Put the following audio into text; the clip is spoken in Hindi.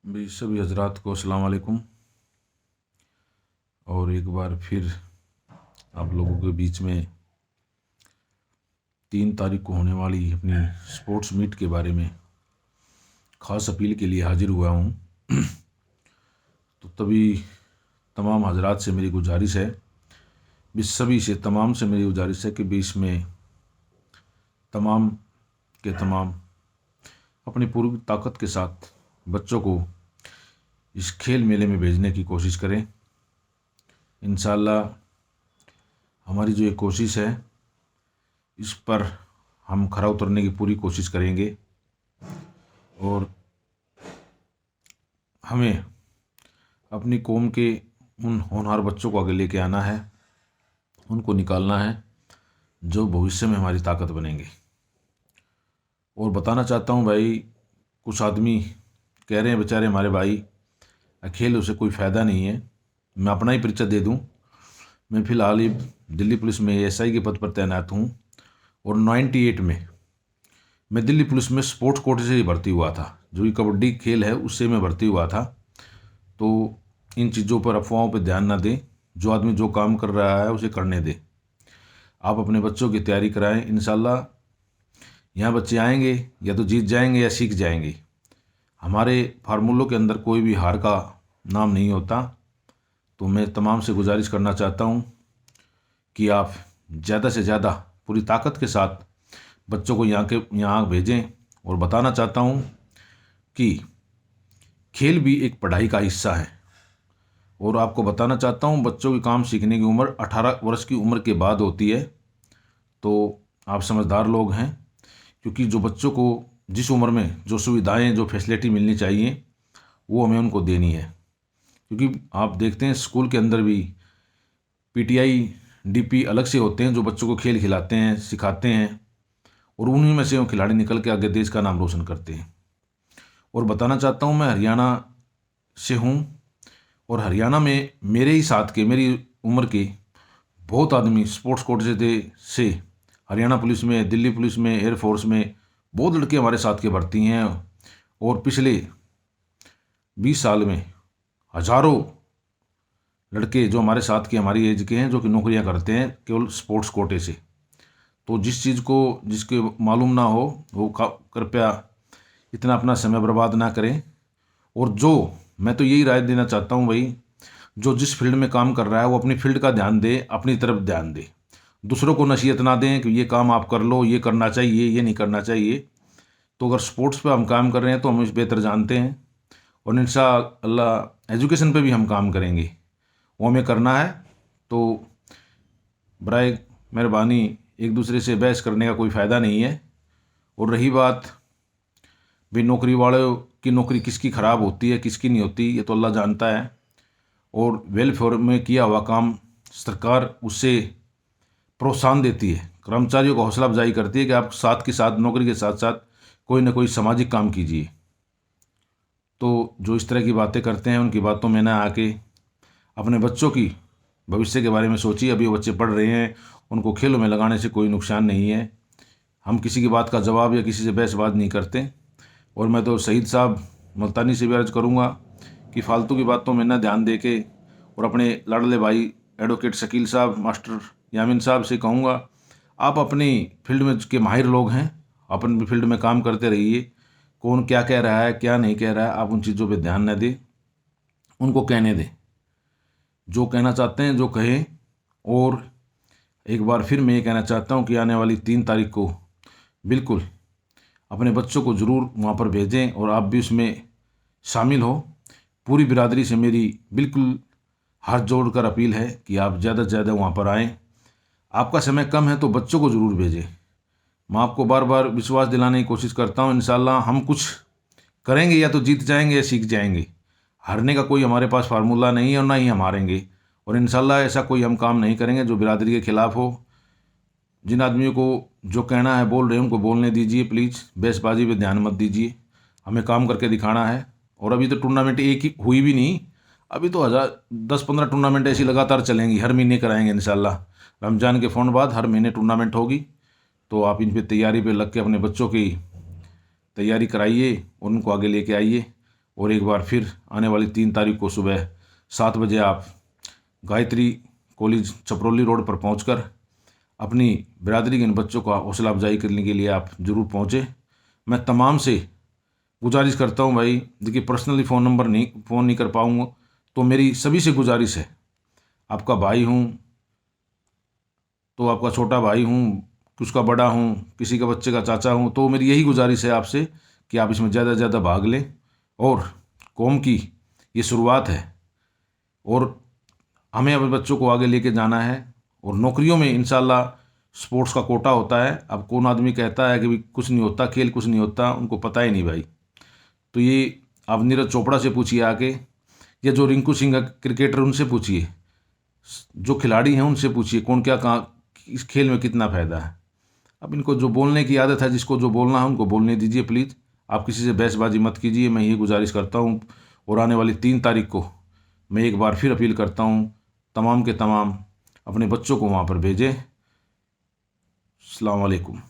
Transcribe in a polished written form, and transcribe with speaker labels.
Speaker 1: भी सभी हजरात को अस्सलाम वालेकुम। और एक बार फिर आप लोगों के बीच में 3 तारीख को होने वाली अपनी स्पोर्ट्स मीट के बारे में ख़ास अपील के लिए हाजिर हुआ हूँ। तो तभी तमाम हजरात से मेरी गुजारिश है, भी सभी से तमाम से मेरी गुजारिश है कि भी इसमें तमाम के तमाम अपनी पूरी ताकत के साथ बच्चों को इस खेल मेले में भेजने की कोशिश करें। इंशाअल्लाह हमारी जो ये कोशिश है इस पर हम खरा उतरने की पूरी कोशिश करेंगे और हमें अपनी कौम के उन होनहार बच्चों को आगे लेके आना है, उनको निकालना है जो भविष्य में हमारी ताकत बनेंगे। और बताना चाहता हूँ भाई, कुछ आदमी कह रहे हैं बेचारे हमारे भाई खेल उसे कोई फ़ायदा नहीं है। मैं अपना ही परिचय दे दूँ, मैं फ़िलहाल ही दिल्ली पुलिस में एसआई के पद पर तैनात हूँ और 98 में मैं दिल्ली पुलिस में स्पोर्ट्स कोटे से ही भर्ती हुआ था। जो ये कबड्डी खेल है उससे मैं भर्ती हुआ था। तो इन चीज़ों पर, अफवाहों पर ध्यान ना दें। जो आदमी जो काम कर रहा है उसे करने दें। आप अपने बच्चों की तैयारी कराएं। इंशाल्लाह यहाँ बच्चे आएंगे या तो जीत जाएंगे या सीख जाएंगे। हमारे फार्मूलों के अंदर कोई भी हार का नाम नहीं होता। तो मैं तमाम से गुजारिश करना चाहता हूँ कि आप ज़्यादा से ज़्यादा पूरी ताकत के साथ बच्चों को यहाँ भेजें। और बताना चाहता हूँ कि खेल भी एक पढ़ाई का हिस्सा है। और आपको बताना चाहता हूँ, बच्चों की काम सीखने की उम्र 18 वर्ष की उम्र के बाद होती है। तो आप समझदार लोग हैं, क्योंकि जो बच्चों को जिस उम्र में जो सुविधाएं, जो फैसिलिटी मिलनी चाहिए वो हमें उनको देनी है। क्योंकि आप देखते हैं स्कूल के अंदर भी पीटीआई, डीपी अलग से होते हैं जो बच्चों को खेल खिलाते हैं, सिखाते हैं और उन्हीं में से वो खिलाड़ी निकल के आगे देश का नाम रोशन करते हैं। और बताना चाहता हूँ, मैं हरियाणा से हूँ और हरियाणा में मेरे ही साथ के, मेरी उम्र के बहुत आदमी स्पोर्ट्स कोटे से हरियाणा पुलिस में, दिल्ली पुलिस में, एयरफोर्स में बहुत लड़के हमारे साथ के भर्ती हैं। और पिछले 20 साल में हजारों लड़के जो हमारे साथ के, हमारी एज के हैं, जो कि नौकरियां करते हैं केवल स्पोर्ट्स कोटे से। तो जिस चीज़ को जिसके मालूम ना हो वो कृपया इतना अपना समय बर्बाद ना करें। और जो मैं तो यही राय देना चाहता हूँ भाई, जो जिस फील्ड में काम कर रहा है वो अपनी फील्ड का ध्यान दे, अपनी तरफ ध्यान दे। दूसरों को नसीहत ना दें कि ये काम आप कर लो, ये करना चाहिए, ये नहीं करना चाहिए। तो अगर स्पोर्ट्स पे हम काम कर रहे हैं तो हम इस बेहतर जानते हैं। और इंशाअल्लाह एजुकेशन पे भी हम काम करेंगे, वो हमें करना है। तो बराए मेहरबानी एक दूसरे से बहस करने का कोई फ़ायदा नहीं है। और रही बात भी नौकरी वालों की, नौकरी किसकी ख़राब होती है किसकी नहीं होती ये तो अल्लाह जानता है। और वेलफेयर में किया हुआ काम सरकार उससे प्रोत्साहन देती है, कर्मचारियों को हौसला अफजाई करती है कि आप साथ के साथ, नौकरी के साथ साथ कोई ना कोई सामाजिक काम कीजिए। तो जो इस तरह की बातें करते हैं उनकी बातों में ना आके अपने बच्चों की भविष्य के बारे में सोचिए। अभी वो बच्चे पढ़ रहे हैं, उनको खेलों में लगाने से कोई नुकसान नहीं है। हम किसी की बात का जवाब या किसी से बहसबाज नहीं करते। और मैं तो शहीद साहब मुल्तानी से भी अर्ज करूँगा कि फालतू की बातों में ना ध्यान दे के, और अपने लाडले भाई एडवोकेट शकील साहब, मास्टर यामीन साहब से कहूँगा, आप अपनी फील्ड में के माहिर लोग हैं, अपनी फील्ड में काम करते रहिए। कौन क्या कह रहा है क्या नहीं कह रहा है आप उन चीज़ों पे ध्यान न दें, उनको कहने दें। जो कहना चाहते हैं जो कहें। और एक बार फिर मैं ये कहना चाहता हूँ कि आने वाली 3 तारीख को बिल्कुल अपने बच्चों को ज़रूर वहाँ पर भेजें और आप भी उसमें शामिल हो। पूरी बिरादरी से मेरी बिल्कुल हाथ जोड़कर अपील है कि आप ज़्यादा से ज़्यादा वहाँ पर आएँ। आपका समय कम है तो बच्चों को ज़रूर भेजें। मैं आपको बार बार विश्वास दिलाने की कोशिश करता हूँ, इंशाल्लाह हम कुछ करेंगे, या तो जीत जाएंगे या सीख जाएंगे। हारने का कोई हमारे पास फार्मूला नहीं है और ना ही हम हारेंगे। और इंशाल्लाह ऐसा कोई हम काम नहीं करेंगे जो बिरादरी के खिलाफ हो। जिन आदमियों को जो कहना है बोल रहे हैं उनको बोलने दीजिए, प्लीज़ बहसबाजी पे ध्यान मत दीजिए। हमें काम करके दिखाना है। और अभी तो टूर्नामेंट एक ही हुई भी नहीं, अभी तो 10-15 टूर्नामेंट ऐसी लगातार चलेंगी, हर महीने कराएंगे इंशाल्लाह। रमज़ान के फ़ौरन बाद हर महीने टूर्नामेंट होगी। तो आप इन पे तैयारी पे लग के अपने बच्चों की तैयारी कराइए और उनको आगे लेके आइए। और एक बार फिर आने वाली 3 तारीख को सुबह 7 बजे आप गायत्री कॉलेज चपरौली रोड पर पहुंचकर अपनी बिरादरी के इन बच्चों का हौसला अफजाई करने के लिए आप ज़रूर पहुँचें। मैं तमाम से गुजारिश करता हूं भाई, देखिए पर्सनली फ़ोन नहीं कर पाऊँगा, तो मेरी सभी से गुजारिश है, आपका भाई हूं तो आपका छोटा भाई हूँ, उसका बड़ा हूँ, किसी का बच्चे का चाचा हूँ, तो मेरी यही गुजारिश है आपसे कि आप इसमें ज़्यादा से ज़्यादा भाग लें। और कौम की ये शुरुआत है और हमें अपने बच्चों को आगे लेके जाना है। और नौकरियों में इंशाल्लाह स्पोर्ट्स का कोटा होता है। अब कौन आदमी कहता है कि भाई कुछ नहीं होता, खेल कुछ नहीं होता, उनको पता ही नहीं भाई। तो ये आप नीरज चोपड़ा से पूछिए आके, या जो रिंकू सिंह क्रिकेटर उनसे पूछिए, जो खिलाड़ी हैं उनसे पूछिए कौन क्या कहाँ इस खेल में कितना फ़ायदा है। अब इनको जो बोलने की आदत है, जिसको जो बोलना है उनको बोलने दीजिए प्लीज़। आप किसी से बहसबाजी मत कीजिए, मैं ये गुजारिश करता हूँ। और आने वाली 3 तारीख को मैं एक बार फिर अपील करता हूँ, तमाम के तमाम अपने बच्चों को वहाँ पर भेजें। अस्सलाम वालेकुम।